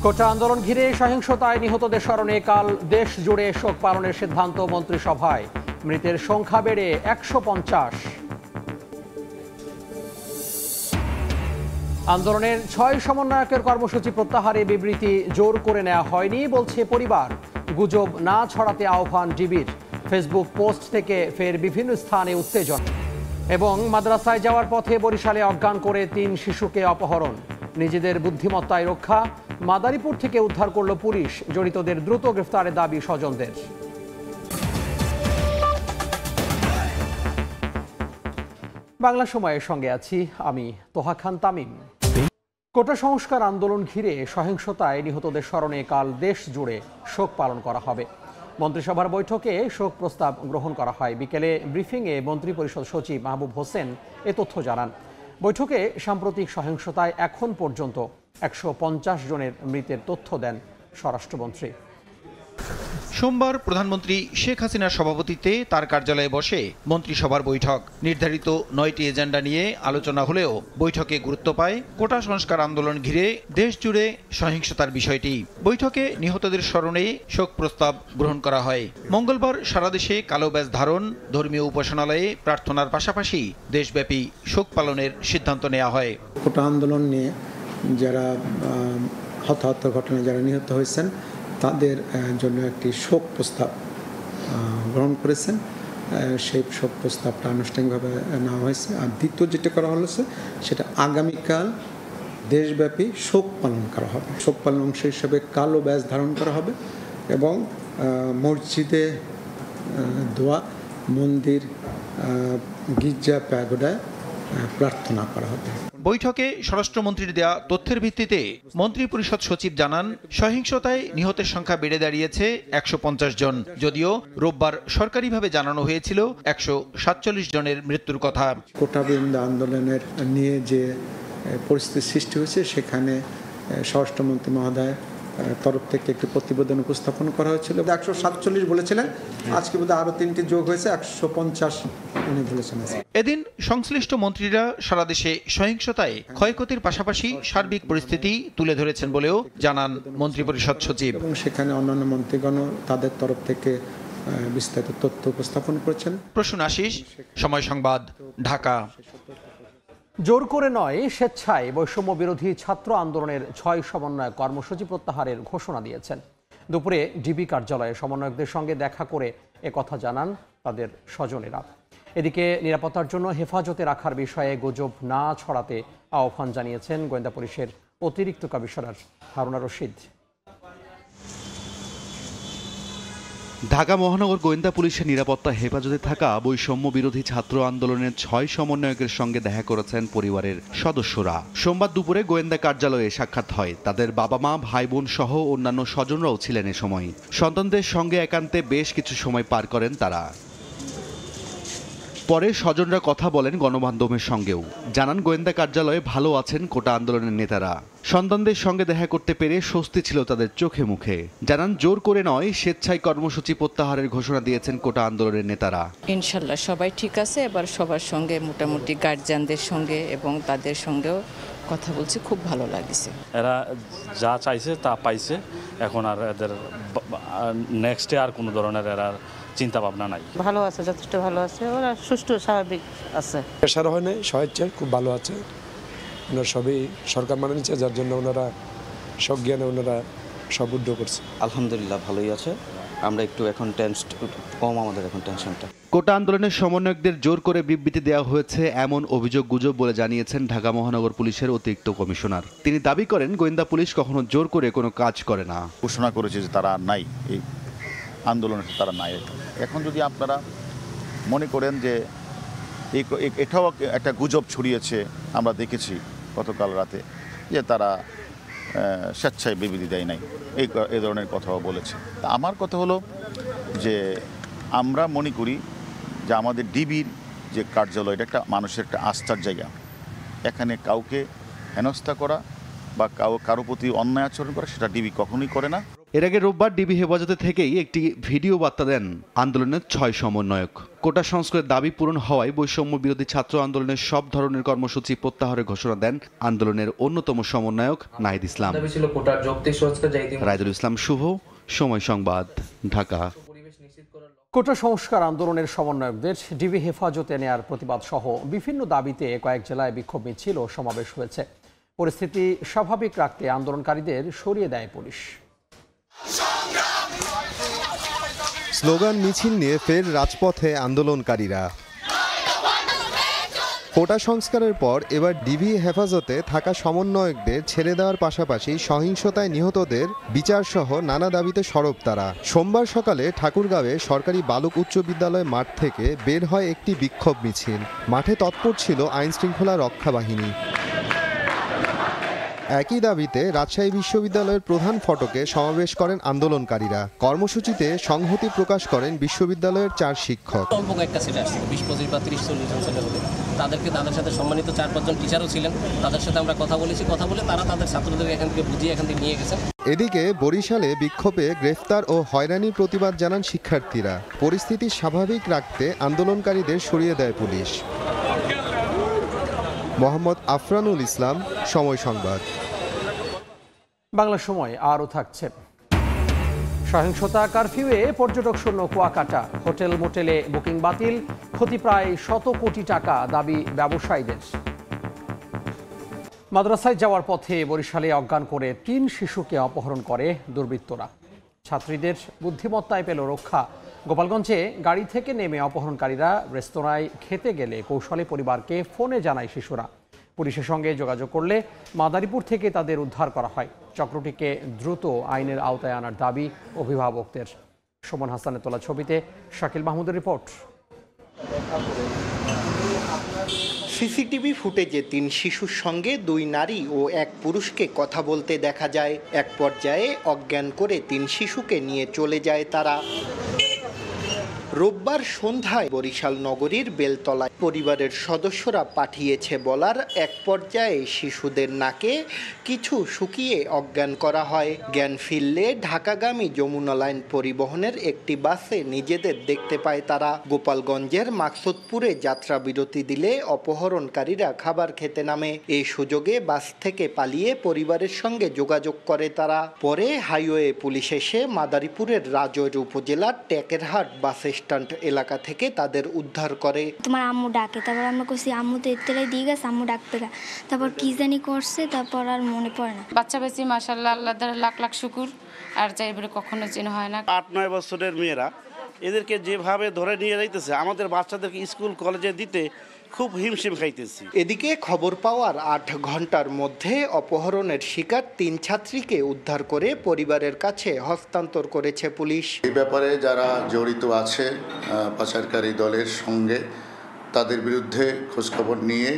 কোটা আন্দোলন ঘিরে সহিংসতায় নিহতদের স্মরণে কাল দেশ জুড়ে শোক পালনের সিদ্ধান্ত মন্ত্রিসভায়। মৃতের সংখ্যা বেড়ে ১৫০। আন্দোলনের ৬ সমন্বয়কের কর্মসূচি প্রত্যাহারে বিবৃতি জোর করে নেওয়া হয়নি বলছে পরিবার। গুজব না ছড়াতে আহ্বান ডিবির। ফেসবুক পোস্ট থেকে ফের বিভিন্ন স্থানে উত্তেজনা। এবং মাদ্রাসায় যাওয়ার পথে বরিশালে অজ্ঞান করে ৩ শিশুকে অপহরণ। নিজেদের বুদ্ধিমত্তায় রক্ষা। মাদারীপুর থেকে উদ্ধার করল পুলিশ। জড়িতদের দ্রুত গ্রেফতারের দাবি স্বজনদের। বাংলা সময়ের সঙ্গে আছি আমি তোহা খান তামিম। কোটা সংস্কার আন্দোলন ঘিরে সহিংসতায় নিহতদের স্মরণে কাল দেশ জুড়ে শোক পালন করা হবে। মন্ত্রিসভার বৈঠকে শোক প্রস্তাব গ্রহণ করা হয়। বিকেলে ব্রিফিংয়ে মন্ত্রিপরিষদ সচিব মাহবুব হোসেন এ তথ্য জানান। বৈঠকে সাম্প্রতিক সহিংসতায় এখন পর্যন্ত ১৫০ জনের মৃতের তথ্য দেন স্বরাষ্ট্রমন্ত্রী। সোমবার প্রধানমন্ত্রী শেখ হাসিনার সভাপতিত্বে তার কার্যালয়ে বসে মন্ত্রিসভার বৈঠক। নির্ধারিত ৯টি এজেন্ডা নিয়ে আলোচনা হলেও বৈঠকে গুরুত্ব পায় কোটা সংস্কার আন্দোলন ঘিরে দেশ জুড়ে সহিংসতার বিষয়টি। বৈঠকে নিহতদের স্মরণে শোক প্রস্তাব গ্রহণ করা হয়। মঙ্গলবার সারা দেশে কালো ব্যাজ ধারণ, ধর্মীয় উপাসনালয়ে প্রার্থনার পাশাপাশি দেশব্যাপী শোক পালনের সিদ্ধান্ত নেওয়া হয়। কোটা আন্দোলন নিয়ে যারা হতাহত ঘটনায় যারা নিহত হয়েছেন তাদের জন্য একটি শোক প্রস্তাব গ্রহণ করেছেন। সেই শোক প্রস্তাবটা আনুষ্ঠানিকভাবে নেওয়া হয়েছে। আর দ্বিতীয় যেটা করা হয়েছে সেটা আগামীকাল দেশব্যাপী শোক পালন করা হবে। শোক পালন অংশ হিসেবে কালো ব্যাজ ধারণ করা হবে এবং মসজিদে দোয়া, মন্দির, গির্জা, প্যাগোডায় প্রার্থনা করা হবে। বৈঠকে স্বরাষ্ট্রমন্ত্রীর দেয়া তথ্যের ভিত্তিতে মন্ত্রিপরিষদ সচিব জানান, সহিংসতায় নিহতের সংখ্যা বেড়ে দাঁড়িয়েছে ১৫০ জন। যদিও রোববার সরকারিভাবে জানানো হয়েছিল ১৪৭ জনের মৃত্যুর কথা। কোটা বিরোধী আন্দোলনের নিয়ে যে পরিস্থিতি সৃষ্টি হয়েছে সেখানে স্বরাষ্ট্রমন্ত্রী মহোদয় তরফ থেকে একটি প্রতিবেদন উপস্থাপন করা হয়েছিল। ১৪৭ বলেছিলেন, আজকে বোধহয় আরো ৩টি যোগ হয়েছে, ১৫০ উনি বলেছেন। এদিন সংশ্লিষ্ট মন্ত্রীরা সারা দেশে সহিংসতায় ক্ষয়ক্ষতির পাশাপাশি সার্বিক পরিস্থিতি তুলে ধরেছেন বলেও জানান মন্ত্রিপরিষদ সচিব। এবং সেখানে অন্যান্য মন্ত্রীগণও তাদের তরফ থেকে বিস্তারিত তথ্য উপস্থাপন করেছেন। প্রসূন আশিস, সময় সংবাদ, ঢাকা। জোর করে নয়, স্বেচ্ছায় বৈষম্য বিরোধী ছাত্র আন্দোলনের ৬ সমন্বয়ক কর্মসূচি প্রত্যাহারের ঘোষণা দিয়েছেন। দুপুরে ডিবি কার্যালয়ে সমন্বয়কদের সঙ্গে দেখা করে একথা জানান তাদের স্বজনেরা। এদিকে নিরাপত্তার জন্য হেফাজতে রাখার বিষয়ে গুজব না ছড়াতে আহ্বান জানিয়েছেন গোয়েন্দা পুলিশের অতিরিক্ত কমিশনার হারুনা রশিদ। ঢাকা মহানগর গোয়েন্দা পুলিশের নিরাপত্তা হেফাজতে থাকা বৈষম্য বিরোধী ছাত্র আন্দোলনের ৬ সমন্বয়কের সঙ্গে দেখা করেছেন পরিবারের সদস্যরা। সোমবার দুপুরে গোয়েন্দা কার্যালয়ে সাক্ষাৎ হয়। তাদের বাবা মা, ভাই বোন সহ অন্যান্য স্বজনরাও ছিলেন এ সময়। সন্তানদের সঙ্গে একান্তে বেশ কিছু সময় পার করেন তারা। পরে স্বজনরা কথা বলেন গণমাধ্যমের সঙ্গেও। জানান, গোয়েন্দা কার্যালয়ে ভালো আছেন কোটা আন্দোলনের নেতারা। সন্তানদের সঙ্গে দেখা করতে পেরে স্বস্তি ছিল তাদের চোখে মুখে। জানান, জোর করে নয়, স্বেচ্ছায় কর্মসূচি প্রত্যাহারের ঘোষণা দিয়েছেন কোটা আন্দোলনের নেতারা। ইনশাল্লাহ সবাই ঠিক আছে। এবার সবার সঙ্গে মোটামুটি গার্জিয়ানদের সঙ্গে এবং তাদের সঙ্গেও কথা বলছি, খুব ভালো লাগছে। এরা যা চাইছে তা পাইছে। এখন আর এদের নেক্সটে আর কোনো ধরনের এরা চিন্তা ভাবনা নাই। ভালো আছে, যথেষ্ট ভালো আছে, ওরা সুষ্ঠু স্বাভাবিক আছে। প্রেশার হয় নাই, স্বেচ্ছায় খুব ভালো আছে। ওনারা সবই সরকার মানে নিচ্ছে, যার জন্য ওনারা সজ্ঞানে ওনারা সব উদ্যোগ করছে। আলহামদুলিল্লাহ ভালোই আছে। আমরা একটু এখন কম, আমাদের এখন টেনশনটা। কোটা আন্দোলনের সমন্বয়কদের জোর করে বিবৃতি দেওয়া হয়েছে এমন অভিযোগ গুজব বলে জানিয়েছেন ঢাকা মহানগর পুলিশের অতিরিক্ত কমিশনার। তিনি দাবি করেন, গোয়েন্দা পুলিশ কখনো জোর করে কোনো কাজ করে না। ঘোষণা করেছে যে তারা নাই, এই আন্দোলনে তারা নাই। এখন যদি আপনারা মনে করেন যে এটাও একটা গুজব ছড়িয়েছে, আমরা দেখেছি গতকাল রাতে যে তারা স্বেচ্ছায় বিবৃতি দেয় নাই, এই ধরনের কথাও বলেছে। তা আমার কথা হলো যে আমরা মনে করি যে আমাদের ডিবির যে কার্যালয়, এটা একটা মানুষের একটা আস্থার জায়গা। এখানে কাউকে হেনস্থা করা বা কারো প্রতি অন্যায় আচরণ করা সেটা ডিবি কখনোই করে না। এর আগে রোববার ডিবি হেফাজতে থেকেই একটি ভিডিও বার্তা দেন আন্দোলনের 6 সমন্বয়ক। কোটা সংস্কারের দাবি পূরণ হওয়ায় বৈষম্য বিরোধী ছাত্র আন্দোলনের সব ধরনের কর্মসূচি প্রত্যাহারের ঘোষণা দেন আন্দোলনের অন্যতম সমন্বয়ক নাহিদ ইসলাম। রাইদুল ইসলাম শুভ, সময় সংবাদ, ঢাকা। কোটা সংস্কার আন্দোলনের সমন্বয়কদের ডিবি হেফাজতে নেয়ার প্রতিবাদ সহ বিভিন্ন দাবিতে কয়েক জেলায় বিক্ষোভ মিছিল ও সমাবেশ হয়েছে। পরিস্থিতি স্বাভাবিক রাখতে আন্দোলনকারীদের সরিয়ে দেয় পুলিশ। স্লোগান মিছিল নিয়ে ফের রাজপথে আন্দোলনকারীরা। কোটা সংস্কারের পর এবার ডিবি হেফাজতে থাকা সমন্বয়কদের ছেড়ে দেওয়ার পাশাপাশি সহিংসতায় নিহতদের বিচারসহ নানা দাবিতে সরব তারা। সোমবার সকালে ঠাকুরগাঁওয়ে সরকারি বালক উচ্চ বিদ্যালয় মাঠ থেকে বের হয় একটি বিক্ষোভ মিছিল। মাঠে তৎপর ছিল আইনশৃঙ্খলা রক্ষা বাহিনী। একই দাবিতে রাজশাহী বিশ্ববিদ্যালয়ের প্রধান ফটকে সমাবেশ করেন আন্দোলনকারীরা। কর্মসূচিতে সংহতি প্রকাশ করেন বিশ্ববিদ্যালয়ের 4 শিক্ষক। একটা সেট আসছে 20-25 বা 30-40 জন ছেলে হবে। তাদের সাথে সম্মানিত 4-5 জন টিচারও ছিলেন। তাদের সাথে আমরা কথা বলে তারা তাদের ছাত্রদের এখান থেকে বুঝিয়ে এখান থেকে নিয়ে গেছেন। এদিকে বরিশালে বিক্ষোভে গ্রেফতার ও হয়রানির প্রতিবাদ জানান শিক্ষার্থীরা। পরিস্থিতি স্বাভাবিক রাখতে আন্দোলনকারীদের সরিয়ে দেয় পুলিশ। মোহাম্মদ আফরানুল ইসলাম, সময় সংবাদ। বাংলা সময় আরও থাকছে। সহিংসতা, কারফিউয়ে পর্যটক শূন্য কুয়াকাটা, হোটেল মোটেলে বুকিং বাতিল, ক্ষতি প্রায় 100 কোটি টাকা, দাবি ব্যবসায়ীদের। মাদ্রাসায় যাওয়ার পথে বরিশালে অজ্ঞান করে 3 শিশুকে অপহরণ করে দুর্বৃত্তরা। ছাত্রীদের বুদ্ধিমত্তায় পেল রক্ষা। গোপালগঞ্জে গাড়ি থেকে নেমে অপহরণকারীরা রেস্তোরাঁয় খেতে গেলে কৌশলে পরিবারকে ফোনে জানায় শিশুরা। পুলিশের সঙ্গে যোগাযোগ করলে মাদারীপুর থেকে তাদের উদ্ধার করা হয়। চক্রটিকে দ্রুত আইনের আওতায় আনার দাবি অভিভাবকদের। সুমন হাসানের তোলা ছবিতে শাকিল মাহমুদের রিপোর্ট। সিসিটিভি ফুটেজে 3 শিশুর সঙ্গে 2 নারী ও 1 পুরুষকে কথা বলতে দেখা যায়। এক পর্যায়ে অজ্ঞান করে 3 শিশুকে নিয়ে চলে যায় তারা। রোববার সন্ধ্যায় বরিশাল নগরীর বেলতলায় পরিবারের সদস্যরা পাঠিয়েছে বলার এক পর্যায়ে শিশুদের নাকে কিছু শুকিয়ে অজ্ঞান করা হয়। জ্ঞান ফিরলে ঢাকাগামী যমুনা লাইন পরিবহনের একটি বাসে নিজেদের দেখতে পায় তারা। গোপালগঞ্জের মাকসুদপুরে যাত্রা বিরতি দিলে অপহরণকারীরা খাবার খেতে নামে। এই সুযোগে বাস থেকে পালিয়ে পরিবারের সঙ্গে যোগাযোগ করে তারা। পরে হাইওয়ে পুলিশ এসে মাদারীপুরের রাজৈর উপজেলার টেকেরহাট বাস স্ট্যান্ড এলাকা থেকে তাদের উদ্ধার করে। তোমার আম্মু ডাকে, তারপর আমরা কইছি আম্মু তো এতলাই দিয়ে গেছে, আম্মু ডাকবে না। তারপর কি জানি করছে, তারপর আর মনে পড়ে না। বাচ্চা বেশি মাশাআল্লাহ, আল্লাহর লাখ লাখ শুকুর। আর চাইবে কখনো চেন হয় না। 8-9 বছরের মেয়েরা এদেরকে যেভাবে ধরে নিয়ে যাইতেছে, আমাদের বাচ্চাদেরকে স্কুল কলেজে দিতে খুব হিমশিম খাইতেছি। এদিকে খবর পাওয়ার 8 ঘন্টার মধ্যে অপহরণের শিকার 3 ছাত্রীকে উদ্ধার করে পরিবারের কাছে হস্তান্তর করেছে পুলিশ। এই ব্যাপারে যারা জড়িত আছে পাচারকারী দলের সঙ্গে, তাদের বিরুদ্ধে খোঁজখবর নিয়ে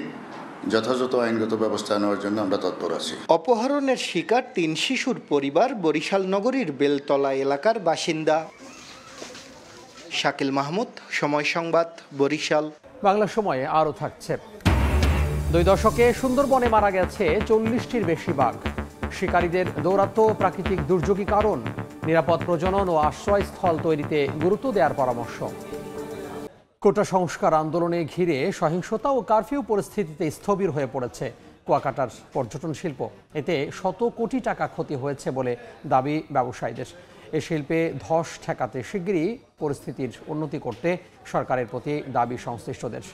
যথাযথ আইনগত ব্যবস্থা নেওয়ার জন্য আমরা তৎপর আছি। অপহরণের শিকার 3 শিশুর পরিবার বরিশাল নগরীর বেলতলা এলাকার বাসিন্দা। শাকিল মাহমুদ, সময় সংবাদ, বরিশাল। বাংলা সময়ে আরও থাকছে। 2 দশকে সুন্দরবনে মারা গেছে 40টির বেশি বাঘ। শিকারীদের দৌরাত্ম্য প্রাকৃতিক দুর্যোগই কারণ। নিরাপদ প্রজনন ও আশ্রয়স্থল তৈরিতে গুরুত্ব দেওয়ার পরামর্শ। কোটা সংস্কার আন্দোলনে ঘিরে সহিংসতা ও কারফিউ পরিস্থিতিতে স্থবির হয়ে পড়েছে কুয়াকাটার পর্যটন শিল্প। এতে 100 কোটি টাকা ক্ষতি হয়েছে বলে দাবি ব্যবসায়ীদের। এ শিল্পে ধস ঠেকাতে শিগগিরই পরিস্থিতির উন্নতি করতে সরকারের প্রতি দাবি সংশ্লিষ্টদের।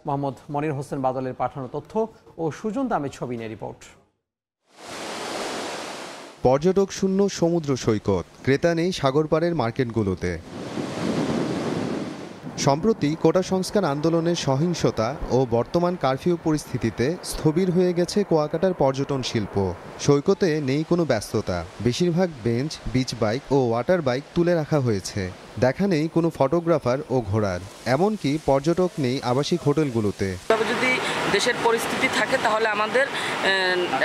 মোহাম্মদ মনির হোসেন বাদলের পাঠানো তথ্য ও সুজন দামের ছবি নিয়ে রিপোর্ট। পর্যটক শূন্য সমুদ্র সৈকত, ক্রেতা নেই সাগরপাড়ের মার্কেটগুলোতে। সম্প্রতি কোটা সংস্কার আন্দোলনের সহিংসতা ও বর্তমান কারফিউ পরিস্থিতিতে স্থবির হয়ে গেছে কুয়াকাটার পর্যটন শিল্প। সৈকতে নেই কোনো ব্যস্ততা। বেশিরভাগ বেঞ্চ, বিচ বাইক ও ওয়াটার বাইক তুলে রাখা হয়েছে। দেখা নেই কোনো ফটোগ্রাফার ও ঘোড়ার। এমনকি পর্যটক নেই আবাসিক হোটেলগুলোতে। তবে যদি দেশের পরিস্থিতি থাকে তাহলে আমাদের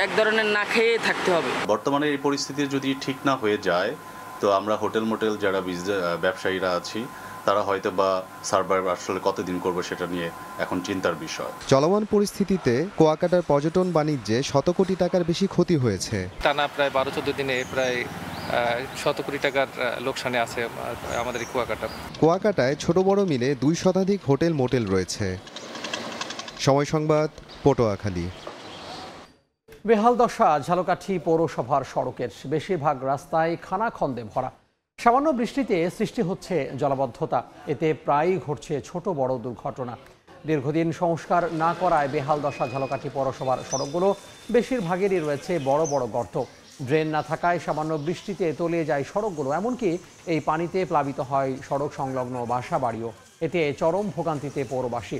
এক ধরনের না খেয়ে থাকতে হবে। বর্তমানে এই পরিস্থিতি যদি ঠিক না হয়ে যায়, তো আমরা হোটেল মোটেল যারা ব্যবসায়ীরা আছি, তারা হয়তো বা সার্ভাইভ আসলে কতদিন করবে সেটা নিয়ে এখন চিন্তার বিষয়। চলমান পরিস্থিতিতে কুয়াকাটার পর্যটন বাণিজ্যে 100 কোটি টাকার বেশি ক্ষতি হয়েছে। টানা প্রায় 12-14 দিনে প্রায় শত কোটি টাকার লোকসানে আছে আমাদের এই কুয়াকাটা। কুয়াকাটায় ছোট বড় মিলে 2 শতাধিক হোটেল মোটেল রয়েছে। সময় সংবাদ, পটুয়াখালী। বেহাল দশা ঝালকাঠি পৌরসভার সড়কের, বেশিরভাগ রাস্তায় খানাখন্দে ভরা। সামান্য বৃষ্টিতে সৃষ্টি হচ্ছে জলাবদ্ধতা, এতে প্রায়ই ঘটছে ছোট বড় দুর্ঘটনা। দীর্ঘদিন সংস্কার না করায় বেহাল দশা ঝালকাঠি পৌরসভার সড়কগুলো, বেশিরভাগেরই রয়েছে বড় বড় গর্ত। ড্রেন না থাকায় সামান্য বৃষ্টিতে তলিয়ে যায় সড়কগুলো, এমনকি এই পানিতে প্লাবিত হয় সড়ক সংলগ্ন বাসা বাড়িও। এতে চরম ভোগান্তিতে পৌরবাসী।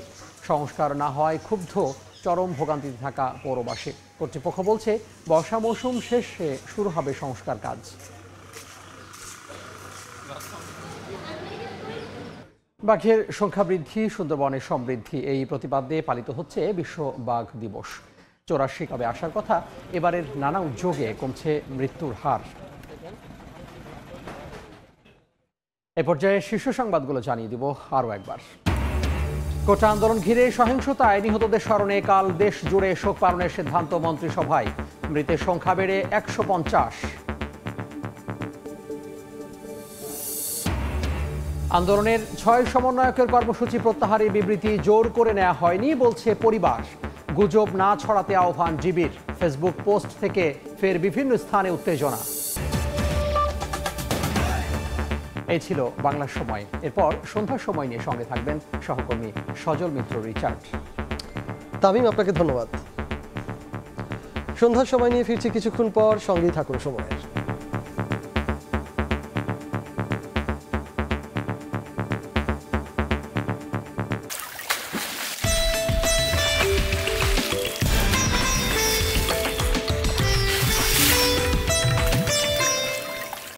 সংস্কার না হওয়ায় ক্ষুব্ধ চরম ভোগান্তিতে থাকা পৌরবাসী। কর্তৃপক্ষ বলছে বর্ষা মৌসুম শেষে শুরু হবে সংস্কার কাজ। বাঘের সংখ্যা বৃদ্ধি, সুন্দরবনের সমৃদ্ধি, এই প্রতিপাদ্যে পালিত হচ্ছে বিশ্ব বাঘ দিবস। 84 কবে আসার কথা, এবারের নানা উদ্যোগে কমছে মৃত্যুর হার। এ পর্যায়ে শীর্ষ সংবাদগুলো জানিয়ে দিব আরও একবার। কোটা আন্দোলন ঘিরে সহিংসতায় নিহতদের স্মরণে কাল দেশ জুড়ে শোক পালনের সিদ্ধান্ত মন্ত্রিসভায়। মৃতের সংখ্যা বেড়ে 150। আন্দোলনের 6 সমন্বয়কের কর্মসূচি প্রত্যাহারের বিবৃতি জোর করে নেওয়া হয়নি বলছে পরিবার। গুজব না ছড়াতে আহ্বান জিবির। ফেসবুক পোস্ট থেকে ফের বিভিন্ন স্থানে উত্তেজনা। এই ছিল বাংলার সময়। এরপর সন্ধ্যার সময় নিয়ে সঙ্গে থাকবেন সহকর্মী সজল মিত্র রিচার্ড। তামিম, আপনাকে ধন্যবাদ। সন্ধ্যার সময় নিয়ে ফিরছি কিছুক্ষণ পর, সঙ্গেই থাকুন সময়ের।